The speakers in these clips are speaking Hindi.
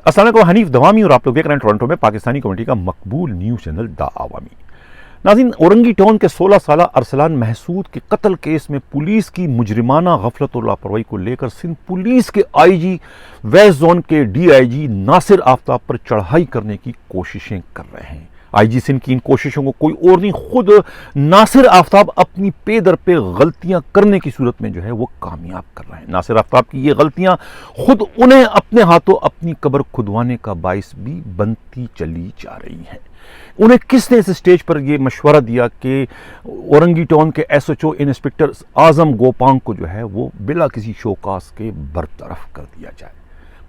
अस्सलाम वालेकुम, हनीफ दवामी और आप लोग देख रहे हैं टोरंटो में पाकिस्तानी कम्युनिटी का मकबूल न्यूज़ चैनल द आवामी। नाज़रीन, औरंगी टाउन के 16 साल अरसलान महसूद के कत्ल केस में पुलिस की मुजरिमाना गफलत और लापरवाही को लेकर सिंध पुलिस के आईजी वेस्ट जोन के डीआईजी नासिर आफ्ताब पर चढ़ाई करने की कोशिशें कर रहे हैं। आईजी सिंध की इन कोशिशों को कोई और नहीं, खुद नासिर आफ्ताब अपनी पे दर पे गलतियां करने की सूरत में जो है वो कामयाब कर रहे हैं। नासिर आफ्ताब की ये गलतियां खुद उन्हें अपने हाथों अपनी कब्र खुदवाने का बाइस भी बनती चली जा रही हैं। उन्हें किसने इस स्टेज पर यह मशवरा दिया कि औरंगी टाउन के एसएचओ इंस्पेक्टर आजम गोपांग को जो है वो बिला किसी शोकास के बरतरफ कर दिया जाए।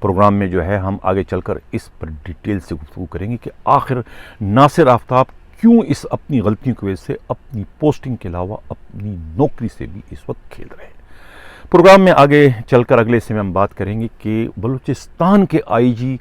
प्रोग्राम में जो है हम आगे चलकर इस पर डिटेल से गुफ्तगू करेंगे कि आखिर नासिर आफ्ताब क्यों इस अपनी गलतियों की वजह से अपनी पोस्टिंग के अलावा अपनी नौकरी से भी इस वक्त खेल रहे हैं। प्रोग्राम में आगे चलकर अगले हिस्से में हम बात करेंगे कि बलूचिस्तान के आईजी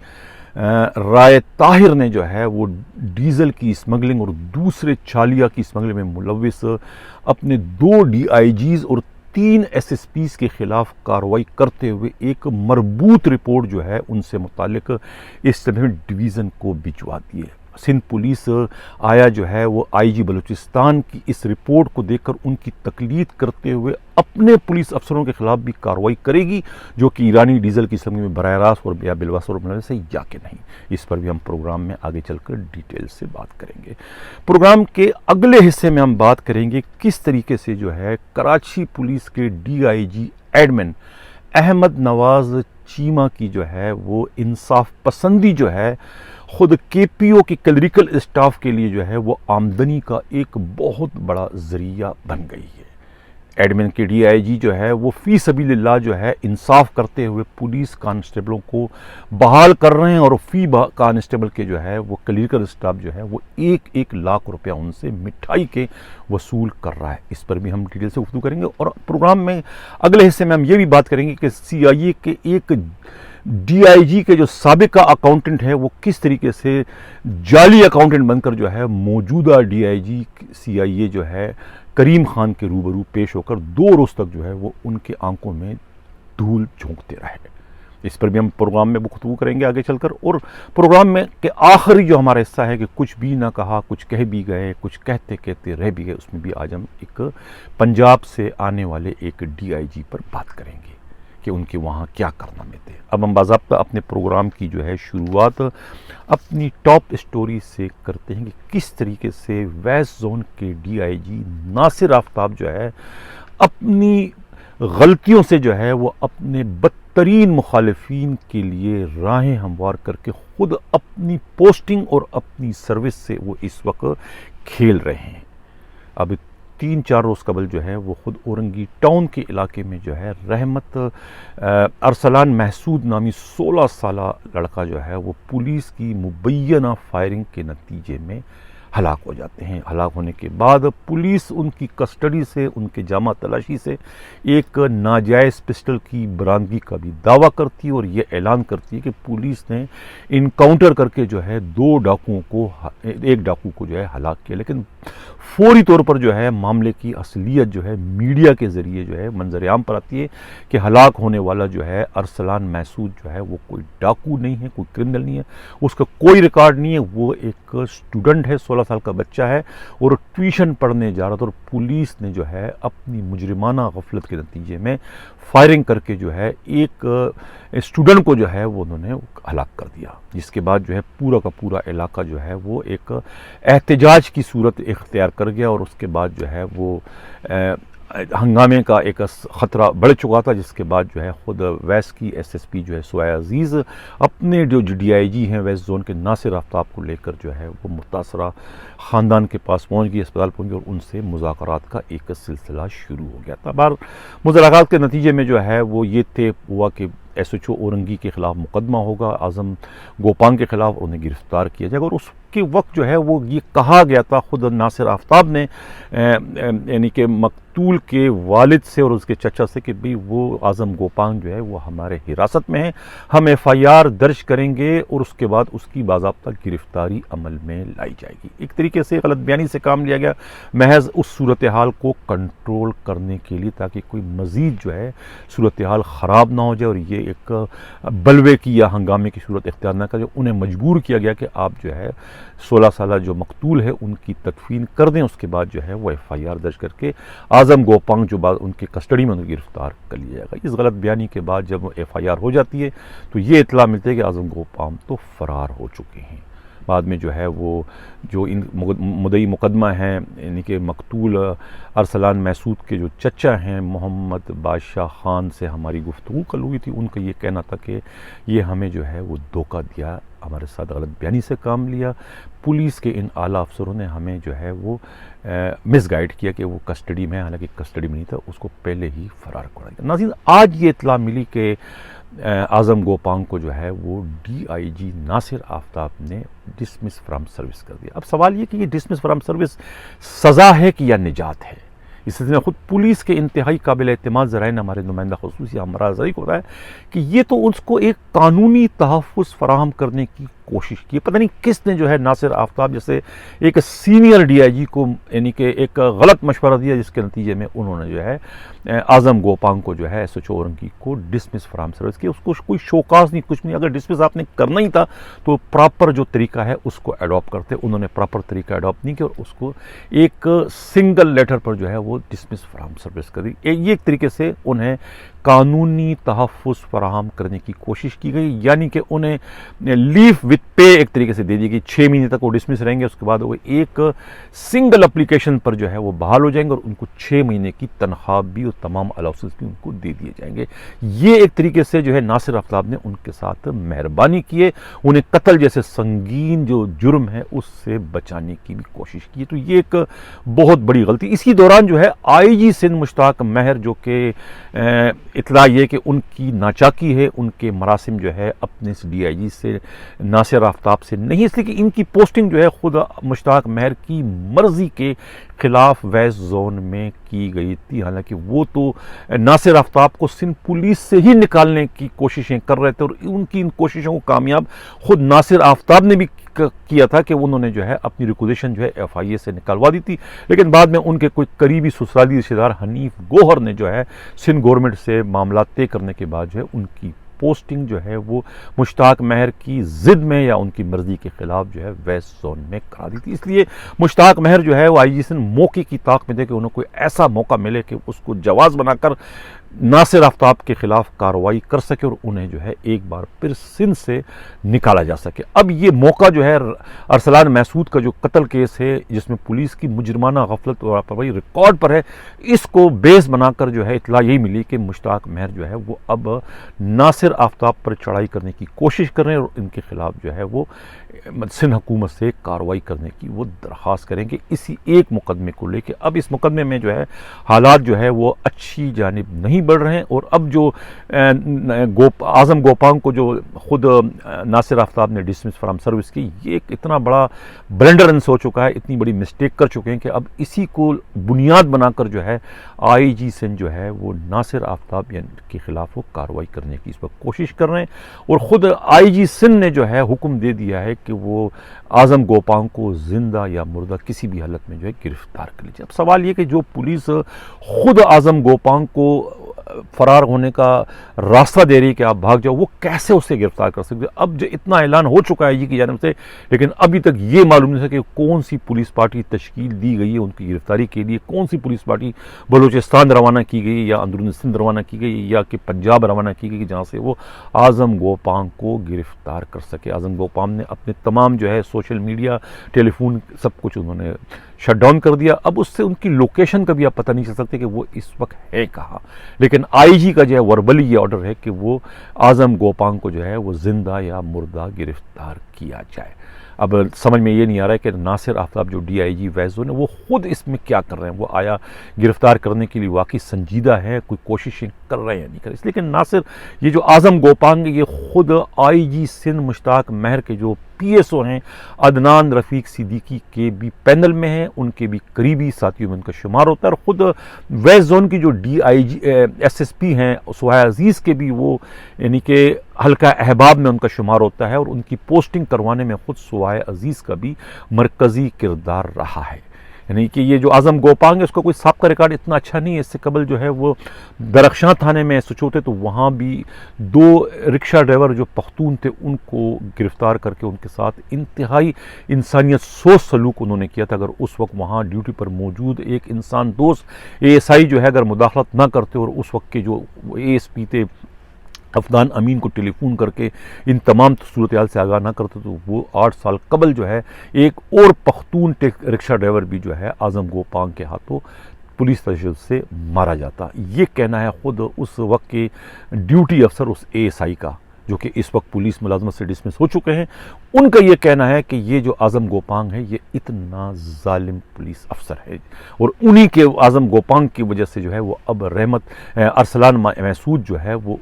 राय ताहिर ने जो है वो डीजल की स्मगलिंग और दूसरे चालिया की स्मगलिंग में मुलविस अपने 2 डीआईजीज और 3 एसएसपीज के खिलाफ कार्रवाई करते हुए एक मरबूत रिपोर्ट जो है उनसे मुतालिक इस डिवीज़न को भिजवा दी है। सिंध पुलिस आया जो है वो आईजी बलूचिस्तान की इस रिपोर्ट को देखकर उनकी तकलीद करते हुए अपने पुलिस अफसरों के खिलाफ भी कार्रवाई करेगी जो कि ईरानी डीजल की स्मगलिंग में बराह रास्त और या बिलवासर मुलविस है या कि नहीं। इस पर भी हम प्रोग्राम में आगे चलकर डिटेल से बात करेंगे। प्रोग्राम के अगले हिस्से में हम बात करेंगे किस तरीके से जो है कराची पुलिस के डीआईजी एडमिन अहमद नवाज चीमा की जो है वो इंसाफ पसंदी जो है खुद केपीओ की क्लरिकल स्टाफ के लिए जो है वो आमदनी का एक बहुत बड़ा जरिया बन गई है। एडमिन के डीआईजी जो है वो फी सबीलिल्लाह जो है इंसाफ करते हुए पुलिस कांस्टेबलों को बहाल कर रहे हैं और फी कांस्टेबल के जो है वो क्लरिकल स्टाफ जो है वो 1-1 लाख रुपया उनसे मिठाई के वसूल कर रहा है। इस पर भी हम डिटेल से गुफ्तगू करेंगे और प्रोग्राम में अगले हिस्से में हम ये भी बात करेंगे कि CIA के एक डीआईजी के जो साबिका अकाउंटेंट है वो किस तरीके से जाली अकाउंटेंट बनकर जो है मौजूदा डीआईजी CIA जो है करीम खान के रूबरू पेश होकर 2 रोज तक जो है वो उनके आंखों में धूल झोंकते रहे। इस पर भी हम प्रोग्राम में गुफ्तगू करेंगे आगे चलकर। और प्रोग्राम में के आखिरी जो हमारा हिस्सा है कि कुछ भी ना कहा, कुछ कह भी गए, कुछ कहते कहते रह भी गए, उसमें भी आज हम एक पंजाब से आने वाले एक डीआईजी पर बात करेंगे कि उनके वहाँ क्या कारनामे थे। अब हम बाज़ाब्ता अपने प्रोग्राम की जो है शुरुआत अपनी टॉप स्टोरी से करते हैं कि किस तरीके से वेस्ट जोन के डीआईजी नासिर आफ्ताब जो है अपनी गलतियों से जो है वो अपने बदतरीन मुखालिफिन के लिए राहें हमवार करके खुद अपनी पोस्टिंग और अपनी सर्विस से वो इस वक्त खेल रहे हैं। अब 3-4 रोज़ कबल जो है वो खुद औरंगी टाउन के इलाके में जो है रहमत अरसलान महसूद नामी 16 साल लड़का जो है वो पुलिस की मुबैना फायरिंग के नतीजे में हलाक हो जाते हैं। हलाक होने के बाद पुलिस उनकी कस्टडी से, उनके जामा तलाशी से एक नाजायज़ पिस्टल की बरामदगी का भी दावा करती है और ये ऐलान करती है कि पुलिस ने इनकाउंटर करके जो है 2 डाकुओं को, एक डाकू को जो है हलाक किया। लेकिन फौरी तौर पर जो है मामले की असलियत जो है मीडिया के ज़रिए जो है मंजर आम पर आती है कि हलाक होने वाला जो है अरसलान महसूद जो है वो कोई डाकू नहीं है, कोई क्रिमिनल नहीं है, उसका कोई रिकॉर्ड नहीं है। वो एक स्टूडेंट है, 16 साल का बच्चा है और ट्यूशन पढ़ने जा रहा था और पुलिस ने जो है अपनी मुजरिमाना गफलत के नतीजे में फायरिंग करके जो है एक स्टूडेंट को जो है वो उन्होंने हलाक कर दिया। जिसके बाद जो है पूरा का पूरा इलाका जो है वो एक एहतजाज की सूरत इख्तियार कर गया और उसके बाद जो है वो हंगामे का एक ख़तरा बढ़ चुका था। जिसके बाद जो है ख़ुद वेस्ट की एसएसपी जो है सुआया अजीज़ अपने जो डीआईजी हैं वेस्ट जोन के नासिर आफ्ताब को लेकर जो है वो मुतासरा ख़ानदान के पास पहुंच गई, अस्पताल पहुंच गई और उनसे मुज़ाकरात का एक सिलसिला शुरू हो गया था। बार मुज़ाकरात के नतीजे में जो है वो ये तय हुआ कि एसएचओ औरंगी के ख़िलाफ़ मुकदमा होगा, आज़म गोपांग के ख़िलाफ़ उन्हें गिरफ़्तार किया जाएगा। और उसके वक्त जो है वो ये कहा गया था खुद नासिर आफ्ताब ने यानी कि मकतूल के वालिद से और उसके चचा से कि भाई वो आज़म गोपांग जो है वो हमारे हिरासत में है, हम FIR दर्ज करेंगे और उसके बाद उसकी बाज़ाब्ता गिरफ़्तारी अमल में लाई जाएगी। एक तरीके से गलत बयानी से काम लिया गया महज उस सूरत हाल को कंट्रोल करने के लिए ताकि कोई मज़ीद जो है सूरत हाल ख़राब ना हो जाए और ये एक बलवे की या हंगामे की सूरत इख्तियार न करें। उन्हें मजबूर किया गया कि आप जो है 16 साल जो मकतूल है उनकी तदफीन कर दें। उसके बाद जो है वो FIR दर्ज करके आज़म गोपांग जो बाद उनके कस्टडी में उन्हें गिरफ्तार कर लिया जाएगा। इस गलत बयानी के बाद जब FIR हो जाती है तो ये इतला मिलती है कि आज़म गोपांग तो फरार हो चुके हैं। बाद में जो है वो जो इन मुद्दई मुकदमा हैं यानी कि मकतूल अरसलान महसूद के जो चचा हैं मोहम्मद बादशाह ख़ान से हमारी गुफ्तगू कल हुई थी। उनका ये कहना था कि ये हमें जो है वो धोखा दिया, हमारे साथ गलत बयानी से काम लिया। पुलिस के इन आला अफसरों ने हमें जो है वो मिसगाइड किया कि वो कस्टडी में, हालांकि कस्टडी में नहीं था, उसको पहले ही फरार करा दिया। नाज़रीन, आज ये इतला मिली कि आज़म गोपांग को जो है वो DIG नासिर आफ्ताब ने डिसमिस फ्रॉम सर्विस कर दिया। अब सवाल ये कि ये डिसमिस फ्रॉम सर्विस सज़ा है कि या निजात है। इस सिलसिले में खुद पुलिस के इंतहाई काबिल एतमाद ज़राए ने हमारे नुमाइंदा ख़ुसूसी हमरा ज़री को बताया कि ये तो उसको एक कानूनी तहफ़्फ़ुज़ फराहम करने की कोशिश की। पता नहीं किसने जो है नासिर आफ्ताब जैसे एक सीनियर DIG को यानी कि एक गलत मशवरा दिया, जिसके नतीजे में उन्होंने जो है आज़म गोपांग को जो है SHO औरंगी को डिसमिस फ्रॉम सर्विस किया। उसको कोई शोकाज नहीं, कुछ नहीं। अगर डिसमिस आपने करना ही था तो प्रॉपर जो तरीका है उसको अडॉप्ट करते। उन्होंने प्रॉपर तरीका अडॉप्ट नहीं किया और उसको एक सिंगल लेटर पर जो है वो डिसमिस फ्रॉम सर्विस कर दी। ये एक तरीके से उन्हें कानूनी तहफ़्फ़ुज़ फराहम करने की कोशिश की गई, यानी कि उन्हें लीव विथ पे एक तरीके से दे दी गई। 6 महीने तक वो डिसमिस रहेंगे, उसके बाद वो एक सिंगल एप्लीकेशन पर जो है वो बहाल हो जाएंगे और उनको 6 महीने की तनख्वाह भी और तमाम अलाउंसेस भी उनको दे दिए जाएंगे। ये एक तरीके से जो है नासिर आफ्ताब ने उनके साथ मेहरबानी की है, उन्हें कत्ल जैसे संगीन जो जुर्म है उससे बचाने की भी कोशिश की। तो ये एक बहुत बड़ी गलती। इसी दौरान जो है IG सिंध मुश्ताक महर जो कि इतला ये कि उनकी नाचाकी है, उनके मरासिम जो है अपने इस DIG से नासिर आफ्ताब से नहीं, इसलिए कि इनकी पोस्टिंग जो है खुद मुश्ताक महर की मर्जी के खिलाफ वेस्ट जोन में की गई थी। हालांकि वो तो नासिर आफ्ताब को सिंध पुलिस से ही निकालने की कोशिशें कर रहे थे और उनकी इन कोशिशों को कामयाब खुद नासिर आफ्ताब ने भी किया था कि उन्होंने जो है अपनी रिक्वेजिशन जो है FIA से निकलवा दी थी। लेकिन बाद में उनके कोई करीबी ससुराली रिश्तेदार हनीफ गोहर ने जो है सिंध गवर्नमेंट से मामला तय करने के बाद जो है उनकी पोस्टिंग जो है वो मुश्ताक महर की जिद में या उनकी मर्जी के खिलाफ जो है वेस्ट जोन में करा दी थी। इसलिए मुश्ताक महर जो है वो IG सिंध मौके की ताक में दे कि उन्हें कोई ऐसा मौका मिले कि उसको जवाज बनाकर नासिर आफ्ताब के खिलाफ कार्रवाई कर सके और उन्हें जो है एक बार फिर सिंध से निकाला जा सके। अब ये मौका जो है अरसलान महसूद का जो कत्ल केस है जिसमें पुलिस की मुजरमाना गफलत और लापरवाही रिकॉर्ड पर है, इसको बेस बनाकर जो है इतला यही मिली कि मुश्ताक महर जो है वो अब नासिर आफ्ताब पर चढ़ाई करने की कोशिश कर रहे हैं और इनके खिलाफ जो है वो सिंध हुकूमत से कार्रवाई करने की वो दरख्वास्त करेंगे इसी एक मुकदमे को लेकर। अब इस मुकदमे में जो है हालात जो है वो अच्छी जानिब नहीं बढ़ रहे हैं और अब जो आज़म गोपांग को जो खुद नासिर आफ्ताब ने डिसमिस फ्रॉम सर्विस की, ये एक इतना बड़ा ब्लेंडर हो चुका है, इतनी बड़ी मिस्टेक कर चुके हैं कि अब इसी को बुनियाद बनाकर जो है IG सिंध जो है वो नासिर आफ्ताब के खिलाफ वो कार्रवाई करने की इस वक्त कोशिश कर रहे हैं और ख़ुद IG सिंध ने जो है हुक्म दे दिया है कि वो आज़म गोपांग को जिंदा या मुर्दा किसी भी हालत में जो है गिरफ्तार कर लीजिए। अब सवाल ये कि जो पुलिस खुद आज़म गोपांग को फरार होने का रास्ता दे रही है कि आप भाग जाओ, वो कैसे उसे गिरफ्तार कर सकते हैं? अब जो इतना ऐलान हो चुका है ये की जानिब से, लेकिन अभी तक ये मालूम नहीं है कि कौन सी पुलिस पार्टी तश्कील दी गई है उनकी गिरफ्तारी के लिए, कौन सी पुलिस पार्टी बलूचिस्तान रवाना की गई या अंदरूनी सिंध रवाना की गई या कि पंजाब रवाना की गई जहाँ से वो आज़म गोपांग को गिरफ्तार कर सके। आज़म गोपांग ने अपने तमाम जो है सोशल मीडिया, टेलीफोन, सब कुछ उन्होंने शट डाउन कर दिया। अब उससे उनकी लोकेशन का भी आप पता नहीं चल सकते कि वो इस वक्त है कहाँ। लेकिन IG का जो है वर्बली ये ऑर्डर है कि वो आज़म गोपांग को जो है वो जिंदा या मुर्दा गिरफ्तार किया जाए। अब समझ में ये नहीं आ रहा है कि नासिर आफ्ताब जो DIG वेस्ट जोन है वो खुद इसमें क्या कर रहे हैं, वो आया गिरफ्तार करने के लिए वाकई संजीदा है, कोई कोशिशें कर रहे हैं या नहीं कर रहे। इसलिए नासिर ये जो आज़म गोपांग ये खुद IG सिंध मुश्ताक महर के जो PSO हैं अदनान रफ़ीक सिद्दीकी के भी पैनल में हैं, उनके भी करीबी साथियों में उनका शुमार होता है और ख़ुद वेस्ट जोन की जो DIG SSP हैं सुहाय अजीज़ के भी वो यानी कि हल्का अहबाब में उनका शुमार होता है और उनकी पोस्टिंग करवाने में ख़ुद सुहाय अजीज़ का भी मरकज़ी किरदार रहा है। यानी कि ये जो आज़म गोपांग है उसका कोई साबका रिकॉर्ड इतना अच्छा नहीं है। इससे कबल जो है वो दरख्शां थाने में स्विच होते तो वहाँ भी 2 रिक्शा ड्राइवर जो पख्तून थे उनको गिरफ्तार करके उनके साथ इंतहाई इंसानियत सोच सलूक उन्होंने किया था। अगर उस वक्त वहाँ ड्यूटी पर मौजूद एक इंसान दोस्त ASI जो है अगर मुदाखलत ना करते और उस वक्त के जो ASP थे अफगान अमीन को टेलीफोन करके इन तमाम सूरत हाल से आगाह ना करते तो वो 8 साल कबल जो है एक और पख्तून रिक्शा ड्राइवर भी जो है आज़म गोपांग के हाथों पुलिस तशद्दुद से मारा जाता। ये कहना है ख़ुद उस वक्त के ड्यूटी अफसर उस ASI का, जो कि इस वक्त पुलिस मुलाजमत से डिसमिस हो चुके हैं। उनका ये कहना है कि ये जो आज़म गोपांग है ये इतना जालिम पुलिस अफसर है और उन्हीं के आज़म गोपांग की वजह से जो है वो अब अरसलान महसूद जो है वो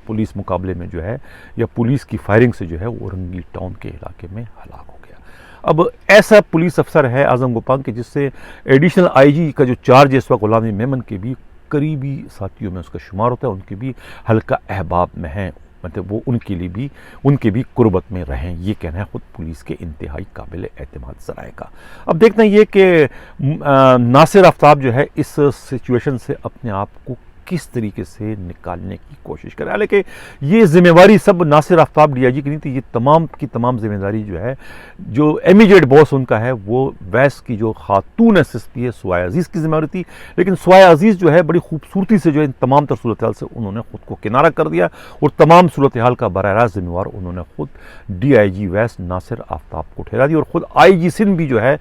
पुलिस मुकाबले में जो है या पुलिस की फायरिंग से जो है औरंगी टाउन के इलाके में हलाक हो गया। अब ऐसा पुलिस अफसर है आज़म गोपांग के जिससे एडिशनल IG का जो चार्ज है इस वक्त गुलाम मेमन के भी करीबी साथियों में उसका शुमार होता है, उनके भी हल्का अहबाब में है, मतलब वो उनके भी कुर्बत में रहें। ये कहना है ख़ुद पुलिस के इंतहाई काबिल एतमाद ज़राए का। अब देखना ये कि नासिर आफ्ताब जो है इस सिचुएशन से अपने आप को किस तरीके से निकालने की कोशिश करें। हालांकि ये जिम्मेवारी सब नासिर आफ्ताब DIG की नहीं थी, ये तमाम की तमाम जिम्मेदारी जो है जो इमीडिएट बॉस उनका है वो वैस की जो खातून SSP है सुवाया अजीज़ की जिम्मेवारी थी। लेकिन सुवाया अजीज़ जो है बड़ी खूबसूरती से जो है इन तमाम तर सूरत हाल से उन्होंने ख़ुद को किनारा कर दिया और तमाम सूरत हाल का बराह रास्त जिम्मेवार उन्होंने ख़ुद DIG वैस नासिर आफ्ताब को ठहरा दी और ख़ुद IG सिंध भी जो है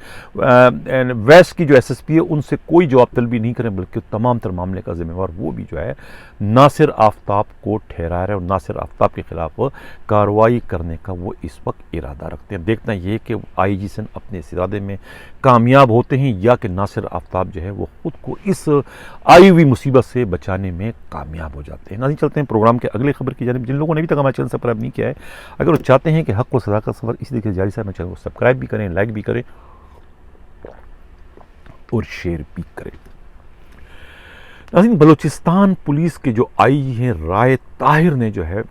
वैस की जो SSP है उनसे कोई जवाब तलबी नहीं करें बल्कि तमाम तर मामले का जिम्मेवार वो भी जो है नासिर आफ्ताब को ठहरा रहे और नासिर आफ्ताब के खिलाफ कार्रवाई करने का वो इस वक्त इरादा रखते हैं। देखना ये कि IG सिंध अपने इस इरादे में कामयाब होते हैं या कि नासिर आफ्ताब जो है वो खुद को इस आई हुई मुसीबत से बचाने में कामयाब हो जाते हैं। नाज़रीन चलते हैं प्रोग्राम के अगले खबर की जानिब। जिन लोगों ने अभी तक हमारे चैनल सब्सक्राइब नहीं किया है, अगर वो चाहते हैं कि हक़ व सदा का सफ़र इसी तरीके से जारी से, चैनल को सब्सक्राइब भी करें, लाइक भी करें और शेयर भी करें। नाज़रीन बलूचिस्तान पुलिस के जो IG हैं राय ताहिर ने जो है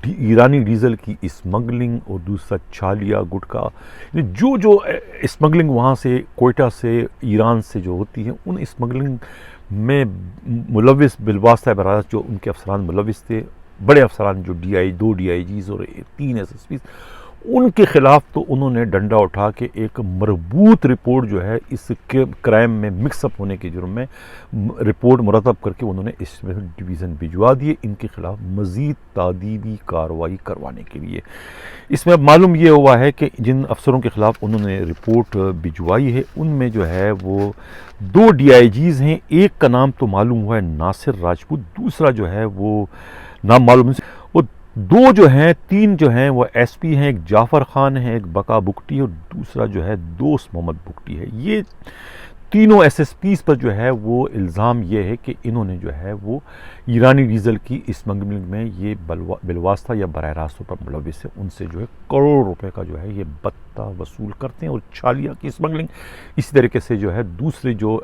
ईरानी डीज़ल की स्मगलिंग और दूसरा छालिया गुटखा जो स्मगलिंग वहाँ से कोयटा से ईरान से जो होती है उन स्मगलिंग में मुलविस बिलवास्ता बरात जो उनके अफसरान मुलविस थे, बड़े अफसरान जो 2 DIGs और 3 SSPs, उनके ख़िलाफ़ तो उन्होंने डंडा उठा के एक मरबूत रिपोर्ट जो है इस क्राइम में मिक्सअप होने के जुर्म में रिपोर्ट मुरतब करके उन्होंने इसमें डिवीज़न भिजवा दिए इनके ख़िलाफ़ मज़ीद तादीबी कार्रवाई करवाने के लिए। इसमें अब मालूम ये हुआ है कि जिन अफसरों के ख़िलाफ़ उन्होंने रिपोर्ट भिजवाई है उनमें जो है वो 2 DIGs हैं। एक का नाम तो मालूम हुआ है नासिर राजपूत, दूसरा जो है वो नाम मालूम है। वो 2 जो हैं 3 जो हैं वो SP हैं, एक जाफ़र ख़ान है, एक बका बुगटी और दूसरा जो है दोस्त मोहम्मद बुगटी है। ये तीनों SSPs पर जो है वो इल्ज़ाम ये है कि इन्होंने जो है वो ईरानी डीज़ल की स्मगलिंग में ये बिलवास्ता या बराह रास्त पर मुलविस है, उनसे जो है करोड़ रुपए का जो है ये बत्ता वसूल करते हैं। और छालिया की स्मगलिंग इसी तरीके से जो है दूसरे जो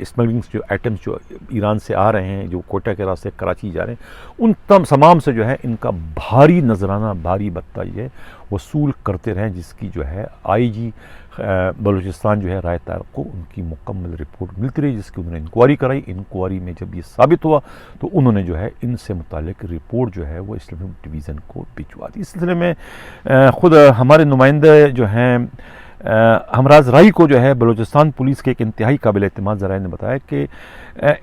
स्मगलिंग जो आइटम्स जो ईरान से आ रहे हैं जो कोयटा के रास्ते कराची जा रहे हैं उन तमाम से जो है इनका भारी नजराना भारी बत्ता ये वसूल करते रहें, जिसकी जो है IG बलूचिस्तान जो है राय ताहिर को उनकी मुकम्मल रिपोर्ट मिलती रही, जिसकी उन्होंने इंक्वायरी कराई। इंक्वायरी में जब ये साबित हुआ तो उन्होंने जो है इनसे मुतालिक रिपोर्ट जो है वो इस्लामिक डिवीज़न को भिजवा दी। इस सिलसिले में ख़ुद हमारे नुमाइंदे जो हैं हमराज राई को जो है बलूचिस्तान पुलिस के एक इंतहाई काबिल एतमाद ज़राए ने बताया कि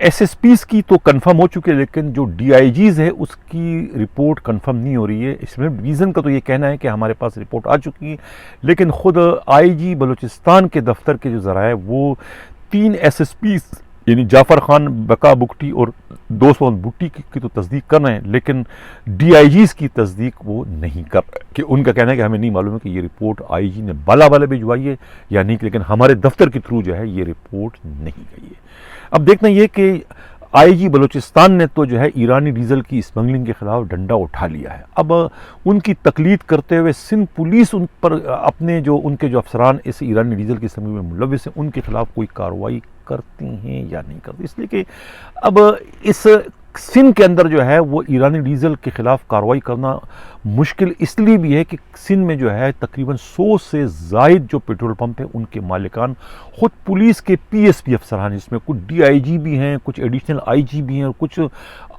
SSPs की तो कंफर्म हो चुकी है लेकिन जो DIGs है उसकी रिपोर्ट कंफर्म नहीं हो रही है। इसमें डिवीज़न का तो ये कहना है कि हमारे पास रिपोर्ट आ चुकी है, लेकिन ख़ुद IG बलूचिस्तान के दफ्तर के जो ज़राए वो 3 SSPs यानी जाफ़र ख़ान, बका बुगटी और दोस्त मोहम्मद बुगटी की तो तस्दीक कर रहे हैं, लेकिन DIGs की तस्दीक वो नहीं कर रहे कि उनका कहना है कि हमें नहीं मालूम है कि ये रिपोर्ट IG ने बाला भिजवाई है या नहीं, लेकिन हमारे दफ्तर के थ्रू जो है ये रिपोर्ट नहीं गई है। अब देखना ये कि IG बलूचिस्तान ने तो जो है ईरानी डीज़ल की स्मगलिंग के ख़िलाफ़ डंडा उठा लिया है। अब उनकी तकलीद करते हुए सिंध पुलिस उन पर अपने जो उनके जो अफसरान इस ईरानी डीज़ल की स्मगलिंग में मुलविस हैं उनके ख़िलाफ़ कोई कार्रवाई करती हैं या नहीं करती, इसलिए कि अब इस सिंध के अंदर जो है वो ईरानी डीजल के खिलाफ कार्रवाई करना मुश्किल इसलिए भी है कि सिंध में जो है तकरीबन 100 से ज़ायद जो पेट्रोल पंप है उनके मालिकान खुद पुलिस के पीएसपी अफसरान, जिसमें कुछ डीआईजी भी हैं, कुछ एडिशनल आईजी भी हैं और कुछ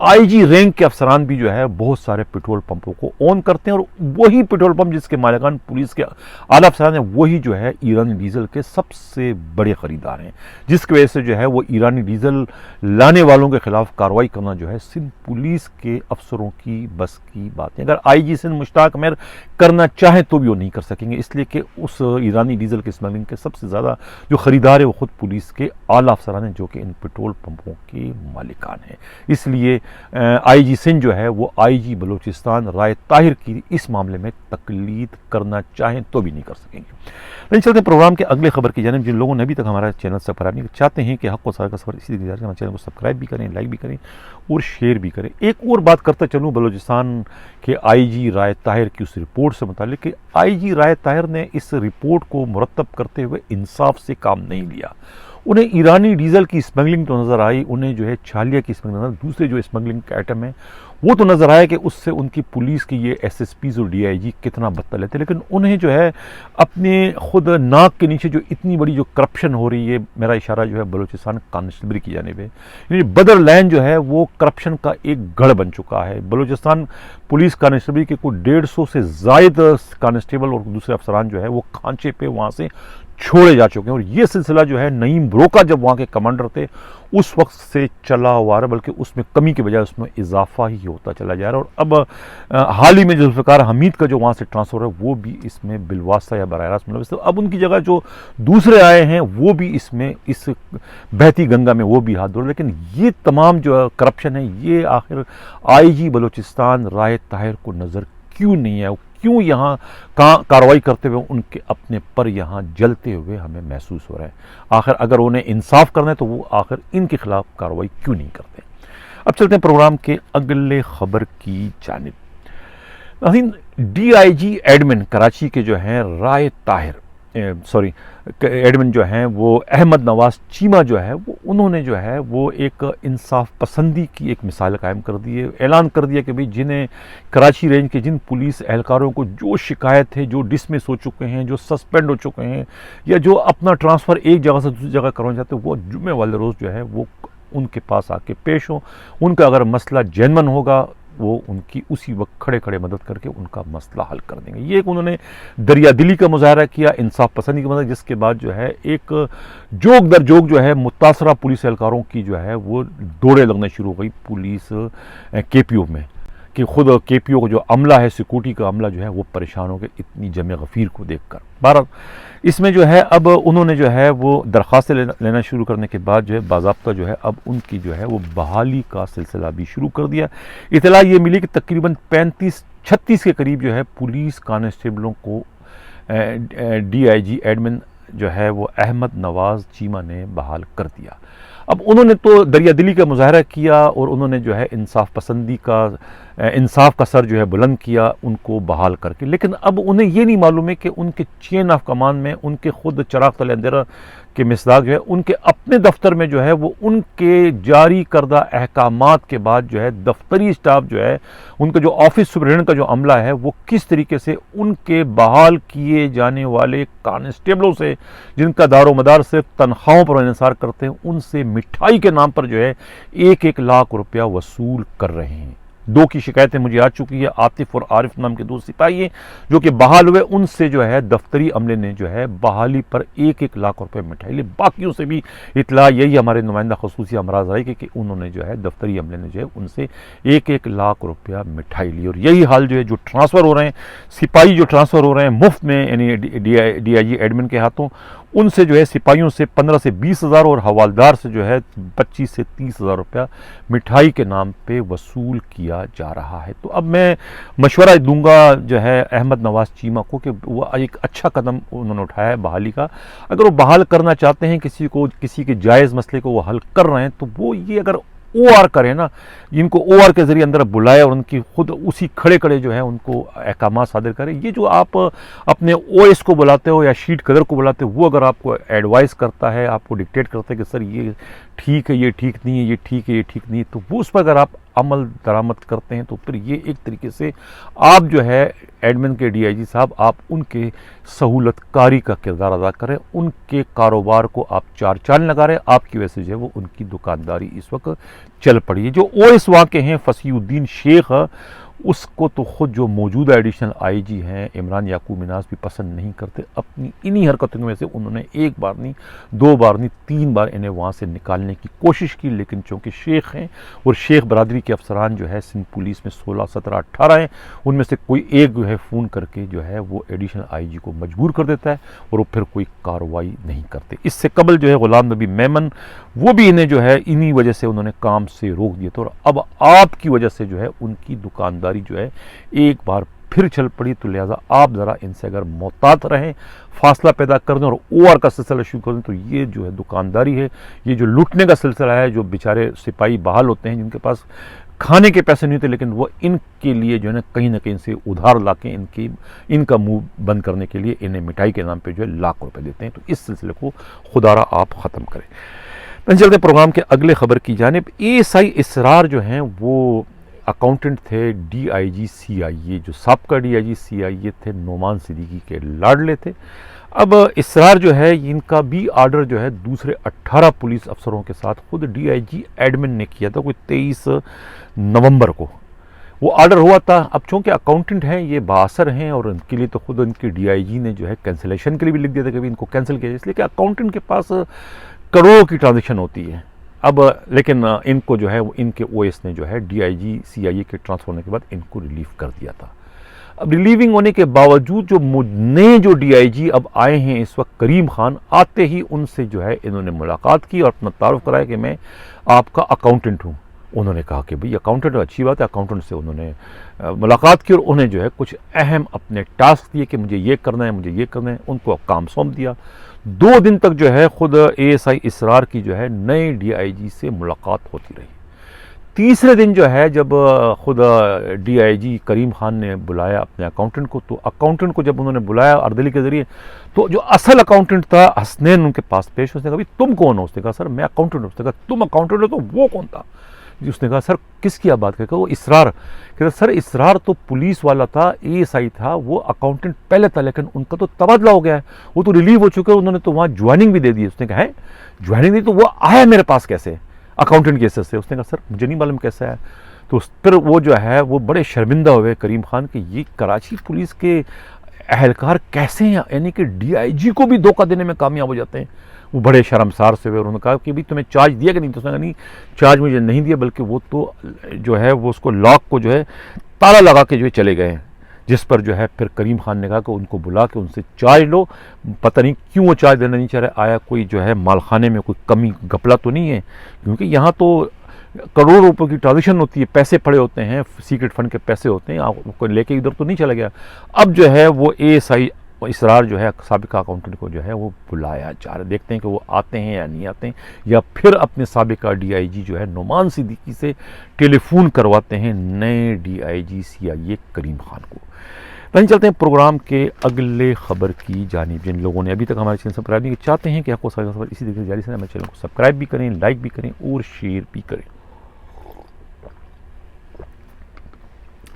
आईजी रैंक के अफसरान भी जो है बहुत सारे पेट्रोल पंपों को ऑन करते हैं। और वही पेट्रोल पंप जिसके मालिकान पुलिस के आला अफसरान हैं वही जो है ईरानी डीजल के सबसे बड़े खरीदार हैं, जिसकी वजह से जो है वो ईरानी डीजल लाने वालों के खिलाफ कार्रवाई करना जो है सिंध पुलिस के अफसरों की बस की बात है। अगर आईजी सिंध मुश्ताक अहमद करना चाहें तो भी वो नहीं कर सकेंगे, इसलिए कि उस ईरानी डीजल के स्मगलिंग के सबसे ज़्यादा जो खरीदार है वो खुद पुलिस के आला अफसरान हैं जो कि इन पेट्रोल पंपों के मालिकान हैं। इसलिए आईजी सिंध जो है वो आईजी बलूचिस्तान राय ताहिर की इस मामले में तकलीद करना चाहें तो भी नहीं कर सकेंगे। लेकिन चलते प्रोग्राम के अगले खबर की जानिब। जिन लोगों ने अभी तक हमारा चैनल सब्सक्राइब नहीं चाहते हैं कि हक और सार का सफर इसी गुजारिश हमारे चैनल को सब्सक्राइब भी करें, लाइक भी करें और शेयर भी करें। एक और बात करता चलूँ बलूचिस्तान के आईजी राय ताहिर की उस रिपोर्ट से मुतालिक कि आईजी राय ताहिर ने इस रिपोर्ट को मुरतब करते हुए इंसाफ से काम नहीं लिया। उन्हें ईरानी डीजल की स्मगलिंग तो नज़र आई, उन्हें जो है छालिया की स्मगलिंग, दूसरे जो स्मगलिंग का आइटम है वो तो नज़र आया कि उससे उनकी पुलिस की ये एसएसपीज और डीआईजी कितना बदतर लेते, लेकिन उन्हें जो है अपने खुद नाक के नीचे जो इतनी बड़ी जो करप्शन हो रही है, मेरा इशारा जो है बलूचिस्तान कांस्टेबल की जानिब है, यानी बदर लैंड जो है वो करप्शन का एक गढ़ बन चुका है। बलूचिस्तान पुलिस कांस्टेबल के कुछ 150 से ज़ायद कांस्टेबल और दूसरे अफसरान जो है वो खांचे पे वहाँ से छोड़े जा चुके हैं। और ये सिलसिला जो है नईम ब्रोका जब वहाँ के कमांडर थे उस वक्त से चला हुआ है, बल्कि उसमें कमी के बजाय उसमें इजाफा ही होता चला जा रहा है। और अब हाल ही में जुल्फ़िकार हमीद का जो वहाँ से ट्रांसफ़र है वो भी इसमें बिलवास्ता या बराह रास्त मतलब, अब उनकी जगह जो दूसरे आए हैं वो भी इसमें इस बहती गंगा में वो भी हाथ धो। लेकिन ये तमाम जो करप्शन है ये आखिर आईजी बलूचिस्तान राय ताहिर को नज़र क्यों नहीं है, क्यों यहाँ कार्रवाई करते हुए उनके अपने पर यहाँ जलते हुए हमें महसूस हो रहा है। आखिर अगर उन्हें इंसाफ करना है तो वो आखिर इनके खिलाफ कार्रवाई क्यों नहीं करते। अब चलते हैं प्रोग्राम के अगले खबर की जानिब। नाज़रीन, डीआईजी एडमिन कराची के जो हैं राय ताहिर एडमिन जो हैं वो अहमद नवाज चीमा जो है वो उन्होंने जो है वो एक इंसाफ पसंदी की एक मिसाल कायम कर दी है। ऐलान कर दिया कि भाई जिन्हें कराची रेंज के जिन पुलिस एहलकारों को जो शिकायत है, जो डिसमिस हो चुके हैं, जो सस्पेंड हो चुके हैं या जो अपना ट्रांसफ़र एक जगह से दूसरी जगह करवाना चाहते हैं, वो जुम्मे वाले रोज़ जो है वो उनके पास आके पेश हो। उनका अगर मसला जेन्युइन होगा वो उनकी उसी वक्त खड़े खड़े मदद करके उनका मसला हल कर देंगे। ये एक उन्होंने दरिया दिली का मुजाहरा किया, इंसाफ पसंदी का मुजाहरा, जिसके बाद जो है एक जोग दर जोग जो है मुतासरा पुलिस एहलकारों की जो है वो दौड़े लगने शुरू हो गई पुलिस केपीओ में, कि खुद केपीओ को जो अमला है, सिक्योरिटी का अमला जो है वो परेशान हो गए इतनी जमे गफ़ीर को देखकर। भारत इसमें जो है अब उन्होंने जो है वो दरख्वास्तें लेना शुरू करने के बाद जो है बाज़ाब्ता जो है अब उनकी जो है वो बहाली का सिलसिला भी शुरू कर दिया। इतला ये मिली कि तकरीबन 35-36 के करीब जो है पुलिस कांस्टेबलों को डीआईजी एडमिन जो है वो अहमद नवाज चीमा ने बहाल कर दिया। अब उन्होंने तो दरिया दिली का मुजाहरा किया और उन्होंने जो है इंसाफ पसंदी का इंसाफ का सर जो है बुलंद किया उनको बहाल करके, लेकिन अब उन्हें ये नहीं मालूम है कि उनके चेन ऑफ कमान में उनके खुद चिराग तले अंधेरा के मिसदाक जो है उनके अपने दफ्तर में जो है वो उनके जारी करदा अहकामात के बाद जो है दफ्तरी स्टाफ जो है उनका जो ऑफिस सुपरिटेंडेंट का जो अमला है वो किस तरीके से उनके बहाल किए जाने वाले कांस्टेबलों से जिनका दारो मदार सिर्फ तनख्वाहों पर इंसार करते हैं उनसे मिठाई के नाम पर जो है 1-1 लाख रुपया वसूल कर रहे हैं। 2 की शिकायतें मुझे आ चुकी है। आतिफ और आरिफ नाम के 2 सिपाही हैं जो कि बहाल हुए, उनसे जो है दफ्तरी अमले ने जो है बहाली पर 1-1 लाख रुपए मिठाई ली। बाकियों से भी इतला यही हमारे नुमाइंदा खसूसी अमराज आई कि उन्होंने जो है दफ्तरी अमले ने जो है उनसे 1-1 लाख रुपया मिठाई ली। और यही हाल जो है जो ट्रांसफ़र हो रहे हैं सिपाही जो ट्रांसफ़र हो रहे हैं मुफ्त में यानी डीआईजी एडमिन के हाथों, उनसे जो है सिपाहियों से 15 से 20 हज़ार और हवालदार से जो है 25 से 30 हज़ार रुपया मिठाई के नाम पे वसूल किया जा रहा है। तो अब मैं मशवरा दूंगा जो है अहमद नवाज चीमा को कि वो एक अच्छा कदम उन्होंने उठाया है बहाली का। अगर वो बहाल करना चाहते हैं किसी को, किसी के जायज़ मसले को वो हल कर रहे हैं तो वो ये अगर OR करें ना, इनको OR के ज़रिए अंदर बुलाए और उनकी खुद उसी खड़े खड़े जो है उनको अहकामात सादिर करें। ये जो आप अपने OS को बुलाते हो या शीट कलर को बुलाते हो वो अगर आपको एडवाइस करता है, आपको डिक्टेट करता है कि सर ये ठीक है, ये ठीक नहीं है, ये ठीक है, ये ठीक नहीं है, तो वो उस पर अगर आप अमल दरामद करते हैं तो फिर ये एक तरीके से आप जो है एडमिन के डीआईजी साहब, आप उनके सहूलतकारी का किरदार अदा करें, उनके कारोबार को आप चार चांद लगा रहे हैं, आपकी वजह से जो है वो उनकी दुकानदारी इस वक्त चल पड़ी है। जो ओएस वाक़े हैं फसीउद्दीन शेख, उसको तो ख़ुद जो मौजूदा एडिशनल आईजी हैं इमरान याकूब मिनाज भी पसंद नहीं करते। अपनी इन्हीं हरकतों में से उन्होंने एक बार नहीं, दो बार नहीं, तीन बार इन्हें वहाँ से निकालने की कोशिश की, लेकिन चूँकि शेख हैं और शेख बरादरी के अफसरान जो है सिंध पुलिस में 16, 17, 18 हैं, उनमें से कोई एक जो है फ़ोन करके जो है वो एडिशनल आईजी को मजबूर कर देता है और वो फिर कोई कार्रवाई नहीं करते। इससे कबल जो है गुलाम नबी मेमन, वो भी इन्हें जो है इन्हीं वजह से उन्होंने काम से रोक दिया था और अब आपकी वजह से जो है उनकी दुकानदारी जो है एक बार फिर चल पड़ी। तो लिहाजा आप ज़रा इनसे अगर मोहतात रहें, फासला पैदा कर दें और ओआर का सिलसिला शुरू कर दें, तो ये जो है दुकानदारी है, ये जो लूटने का सिलसिला है, जो बेचारे सिपाही बहाल होते हैं जिनके पास खाने के पैसे नहीं होते, लेकिन वो इनके लिए जो है ना कहीं से उधार लाके इनका मुंह बंद करने के लिए इन्हें मिठाई के नाम पे जो है लाख रुपए देते हैं। तो इस सिलसिले को खुदारा आप ख़त्म करें। तो चलते प्रोग्राम के अगले खबर की जानिब। एएसआई इसरार जो हैं वो अकाउंटेंट थे डीआईजी सीआईए, जो साबका डीआईजी सीआईए थे नोमान सिद्दीकी के लाडले थे। अब इसरार जो है इनका भी आर्डर जो है दूसरे 18 पुलिस अफसरों के साथ खुद डीआईजी एडमिन ने किया था, कोई 23 नवंबर को वो ऑर्डर हुआ था। अब चूँकि अकाउंटेंट हैं, ये बासर हैं और इनके लिए तो खुद इनके डीआईजी ने जो है कैंसिलेशन के लिए भी लिख दिया था कि भी इनको कैंसिल किया, इसलिए कि अकाउंटेंट के पास करोड़ों की ट्रांजेक्शन होती है। अब लेकिन इनको जो है वो इनके ओएस ने जो है डीआईजी सीआईए के ट्रांसफर होने के बाद इनको रिलीव कर दिया था। अब रिलीविंग होने के बावजूद जो नए जो डीआईजी अब आए हैं इस वक्त करीम खान, आते ही उनसे जो है इन्होंने मुलाकात की और अपना तारुफ कराया कि मैं आपका अकाउंटेंट हूँ। उन्होंने कहा कि भाई अकाउंटेंट अच्छी बात है। अकाउंटेंट से उन्होंने मुलाकात की और उन्हें जो है कुछ अहम अपने टास्क दिए कि मुझे ये करना है, मुझे ये करना है। उनको काम सौंप दिया। 2 दिन तक जो है खुद एएसआई इसरार की जो है नए डीआईजी से मुलाकात होती रही। तीसरे दिन जो है जब खुद डीआईजी करीम खान ने बुलाया अपने अकाउंटेंट को, तो अकाउंटेंट को जब उन्होंने बुलाया अर्दली के ज़रिए, तो जो असल अकाउंटेंट था हसनैन उनके पास पेश। उसने कहा भाई तुम कौन हो? उसने कहा सर मैं अकाउंटेंट हूँ। उसने कहा तुम अकाउंटेंट हो? तो वो कौन था? उसने कहा सर किसकी आप बात करें? वो इसरार। कहता सर इसरार तो पुलिस वाला था, एएसआई था, वो अकाउंटेंट पहले था, लेकिन उनका तो तबादला हो गया है, वो तो रिलीव हो चुके हैं, उन्होंने तो वहाँ ज्वाइनिंग भी दे दी। उसने कहा है ज्वाइनिंग दी? तो वो आया मेरे पास कैसे अकाउंटेंट के हिस्से से? उसने कहा सर मुझे नहीं मालूम कैसे आया। तो फिर वो जो है वो बड़े शर्मिंदा हुए करीम खान कि ये कराची पुलिस के अहलकार कैसे हैं, यानी कि डीआईजी को भी धोखा देने में कामयाब हो जाते हैं। वो बड़े शर्मसार से हुए। उन्होंने कहा कि भाई तुम्हें चार्ज दिया कि नहीं? तो उसने कहा नहीं चार्ज मुझे नहीं दिया, बल्कि वो तो जो है वो उसको लॉक को जो है ताला लगा के जो है चले गए हैं। जिस पर जो है फिर करीम खान ने कहा कि उनको बुला के उनसे चार्ज लो। पता नहीं क्यों वो चार्ज देना नहीं चाह रहे। आया कोई जो है मालखाने में कोई कमी घपला तो नहीं है? क्योंकि यहाँ तो करोड़ों रुपए की ट्रांजेक्शन होती है, पैसे पड़े होते हैं, सीक्रेट फंड के पैसे होते हैं, आपको लेके इधर तो नहीं चला गया। अब जो है वो एएसआई इसरार जो है साबिका अकाउंटेंट को जो है वो बुलाया जा रहा है। देखते हैं कि वो आते हैं या नहीं आते हैं, या फिर अपने साबिका डीआईजी जो है नोमान सिद्दीकी से टेलीफोन करवाते हैं नए डीआईजी सीआईए करीम खान को। वहीं चलते हैं प्रोग्राम के अगले खबर की जानिब। जिन लोगों ने अभी तक हमारे चैनल सब्सक्राइब नहीं चाहते हैं कि आपको सारी खबर इसी तरीके से जारी से हमारे चैनल को सब्सक्राइब भी करें, लाइक भी करें और शेयर भी करें।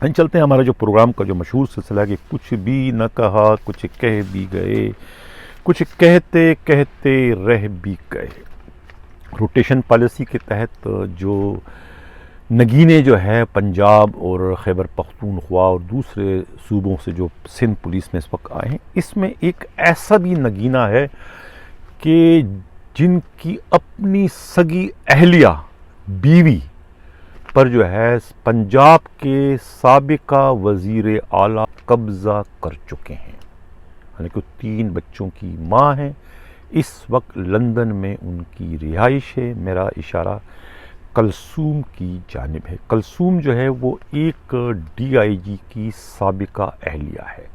हम चलते हैं हमारा जो प्रोग्राम का जो मशहूर सिलसिला है कि कुछ भी न कहा कुछ कह भी गए, कुछ कहते कहते रह भी गए। रोटेशन पॉलिसी के तहत जो नगीने जो है पंजाब और खैबर पख्तूनख्वा और दूसरे सूबों से जो सिंध पुलिस में इस वक्त आए हैं, इसमें एक ऐसा भी नगीना है कि जिनकी अपनी सगी अहलिया बीवी पर जो है पंजाब के साबिका वज़ीर आला कब्ज़ा कर चुके हैं। हालांकि 3 बच्चों की माँ हैं। इस वक्त लंदन में उनकी रिहाइश है। मेरा इशारा कलसूम की जानिब है। कलसूम जो है वो एक डीआईजी की साबिका अहलिया है।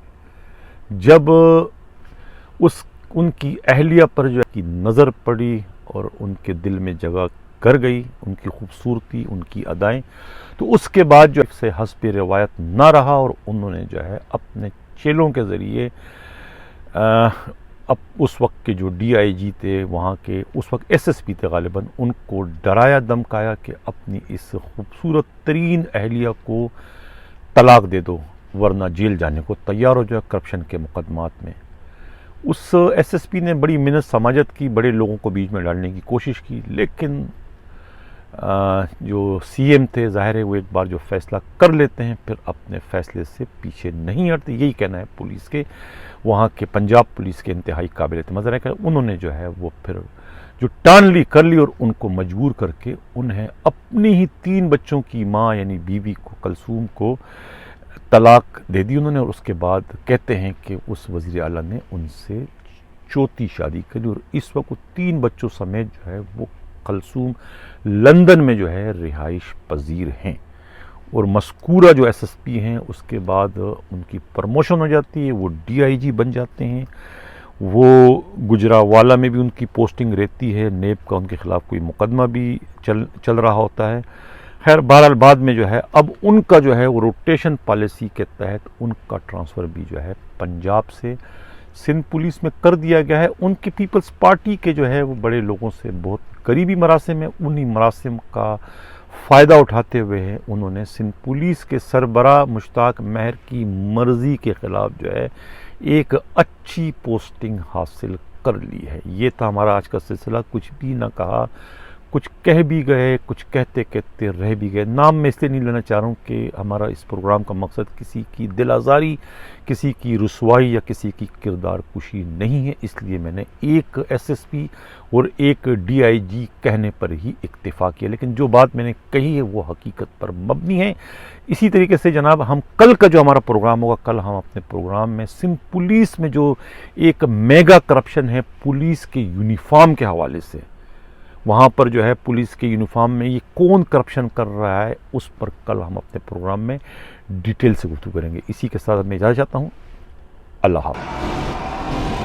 जब उनकी अहलिया पर जो की नज़र पड़ी और उनके दिल में जगह कर गई, उनकी खूबसूरती, उनकी अदाएं, तो उसके बाद जो से हस्ब रिवायत ना रहा और उन्होंने जो है अपने चेलों के ज़रिए अब उस वक्त के जो डीआईजी थे वहाँ के, उस वक्त एसएसपी थे गालिबन, उनको डराया धमकाया कि अपनी इस खूबसूरत तरीन अहलिया को तलाक दे दो वरना जेल जाने को तैयार हो जाए करप्शन के मुकदमात में। उस एसएसपी ने बड़ी मिन्नत समाजत की, बड़े लोगों को बीच में डालने की कोशिश की, लेकिन जो सीएम थे जाहिर है वो एक बार जो फैसला कर लेते हैं फिर अपने फैसले से पीछे नहीं हटते। यही कहना है पुलिस के, वहाँ के पंजाब पुलिस के इंतहाई काबिल एतमाद है। उन्होंने जो है वो फिर जो टान ली कर ली और उनको मजबूर करके उन्हें अपनी ही 3 बच्चों की माँ यानी बीवी को, कलसूम को तलाक दे दी उन्होंने। और उसके बाद कहते हैं कि उस वज़ीर आला ने उनसे चौथी शादी करी और इस वक्त 3 बच्चों समेत जो है वो कलसूम लंदन में जो है रिहाइश पजीर हैं। और मस्कूरा जो एसएसपी हैं उसके बाद उनकी प्रमोशन हो जाती है, वो डीआईजी बन जाते हैं। वो गुजरावाला में भी उनकी पोस्टिंग रहती है, नेब का उनके खिलाफ कोई मुकदमा भी चल रहा होता है। खैर बहरहाल बाद में जो है अब उनका जो है वो रोटेशन पॉलिसी के तहत उनका ट्रांसफ़र भी जो है पंजाब से सिंध पुलिस में कर दिया गया है। उनकी पीपल्स पार्टी के जो है वो बड़े लोगों से बहुत करीबी मरासिम है, उन्हीं मरासिम का फ़ायदा उठाते हुए है उन्होंने सिंध पुलिस के सरबराह मुश्ताक महर की मर्ज़ी के ख़िलाफ़ जो है एक अच्छी पोस्टिंग हासिल कर ली है। ये था हमारा आज का सिलसिला। कुछ भी ना कहा, कुछ कह भी गए, कुछ कहते कहते रह भी गए। नाम मैं इसलिए नहीं लेना चाह रहा हूँ कि हमारा इस प्रोग्राम का मकसद किसी की दिल आज़ारी, किसी की रुसवाई या किसी की किरदार कुशी नहीं है। इसलिए मैंने एक एसएसपी और एक डीआईजी कहने पर ही इक्तिफ़ा किया, लेकिन जो बात मैंने कही है वो हकीकत पर मबनी है। इसी तरीके से जनाब हम कल का जो हमारा प्रोग्राम होगा, कल हम अपने प्रोग्राम में सिंध पुलिस में जो एक मेगा करप्शन है पुलिस के यूनिफॉर्म के हवाले से, वहाँ पर जो है पुलिस के यूनिफॉर्म में ये कौन करप्शन कर रहा है उस पर कल हम अपने प्रोग्राम में डिटेल से गुफ्तगू करेंगे। इसी के साथ मैं इजाज़त चाहता हूँ। अल्लाह हाफ़िज़।